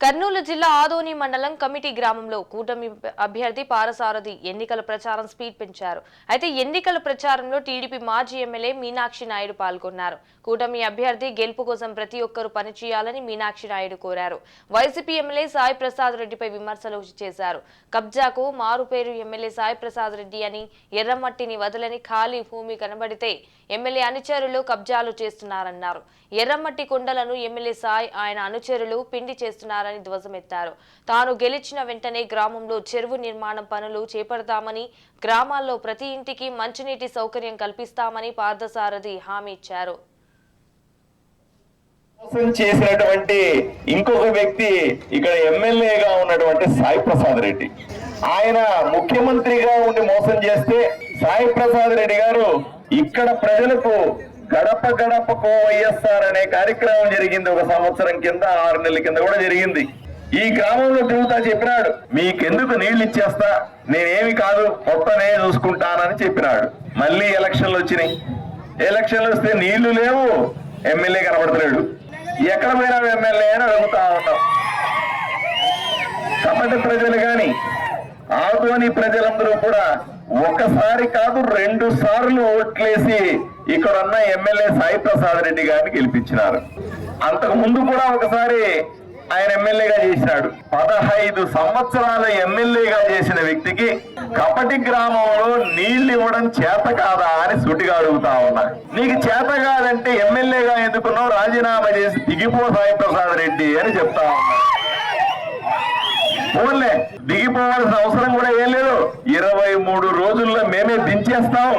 కర్నూలు జిల్లా ఆదోని మండలం కమిటీ గ్రామంలో కూటమి అభ్యర్థి పారసారథి ఎన్నికల ప్రచారం స్పీడ్ పెంచారు. అయితే ఎన్నికల ప్రచారంలో టీడీపీ మాజీ ఎమ్మెల్యే మీనాక్షి నాయుడు పాల్గొన్నారు. కూటమి అభ్యర్థి గెలుపు కోసం ప్రతి ఒక్కరూ పనిచేయాలని మీనాక్షి నాయుడు కోరారు. వైసీపీ ఎమ్మెల్యే సాయి ప్రసాద్ రెడ్డిపై విమర్శలు చేశారు. కబ్జాకు మారుపేరు ఎమ్మెల్యే సాయి ప్రసాద్ రెడ్డి అని, ఎర్రమట్టిని వదలని ఖాళీ భూమి కనబడితే ఎమ్మెల్యే అనుచరులు కబ్జాలు చేస్తున్నారన్నారు. ఎర్రమట్టి కొండలను ఎమ్మెల్యే సాయి ఆయన అనుచరులు పిండి చేస్తున్నారని ధ్వజమెత్తారు. తాను గెలిచిన వెంటనే గ్రామంలో చెరువు నిర్మాణం పనులు చేపడతామని, గ్రామాల్లో ప్రతి ఇంటికి మంచినీటి సౌకర్యం కల్పిస్తామని పార్థసారథి హామీ ఇచ్చారు. చేసినటువంటి ఇంకొక వ్యక్తి ఇక్కడ ఎమ్మెల్యేగా ఉన్నటువంటి సాయి ప్రసాద్ రెడ్డి, ఆయన ముఖ్యమంత్రిగా ఉండి మోసం చేస్తే సాయి ప్రసాద్ రెడ్డి గారు ఇక్కడ ప్రజలకు గడప గడపకు వైఎస్ఆర్ అనే కార్యక్రమం జరిగింది. ఒక సంవత్సరం కింద, 6 నెలల కింద కూడా జరిగింది. ఈ గ్రామంలో తిరుగుతా చెప్పినాడు, మీకెందుకు నీళ్లు ఇచ్చేస్తా, నేనేమి కాదు మొత్తనే చూసుకుంటానని చెప్పినాడు. మళ్ళీ ఎలక్షన్లు వచ్చినాయి. ఎలక్షన్లు వస్తే నీళ్లు లేవు, ఎమ్మెల్యే కనబడతలేడు. ఎక్కడ పోయినా ఎమ్మెల్యే అని అడుగుతా ఉన్నాం. కపట ప్రజలు గాని ఆదోని ప్రజలందరూ కూడా ఒకసారి కాదు 2 సార్లు ఓట్లేసి ఇక్కడ ఉన్న ఎమ్మెల్యే సాయి ప్రసాద్ రెడ్డి గారిని గెలిపించినారు. అంతకు ముందు కూడా ఒకసారి ఆయన ఎమ్మెల్యేగా చేసినాడు. 15 సంవత్సరాల ఎమ్మెల్యేగా చేసిన వ్యక్తికి కపటి గ్రామంలో నీళ్లు ఇవ్వడం చేత కాదా అని సూటిగా అడుగుతా ఉన్నా. నీకు చేత కాదంటే ఎమ్మెల్యేగా ఎందుకున్నావు, రాజీనామా చేసి దిగిపో సాయి ప్రసాద్ రెడ్డి అని చెప్తా ఉన్నా. ఫోన్లే దిగిపోవాల్సిన అవసరం కూడా ఏం లేదు. 23 రోజుల్లో మేమే దించేస్తాం.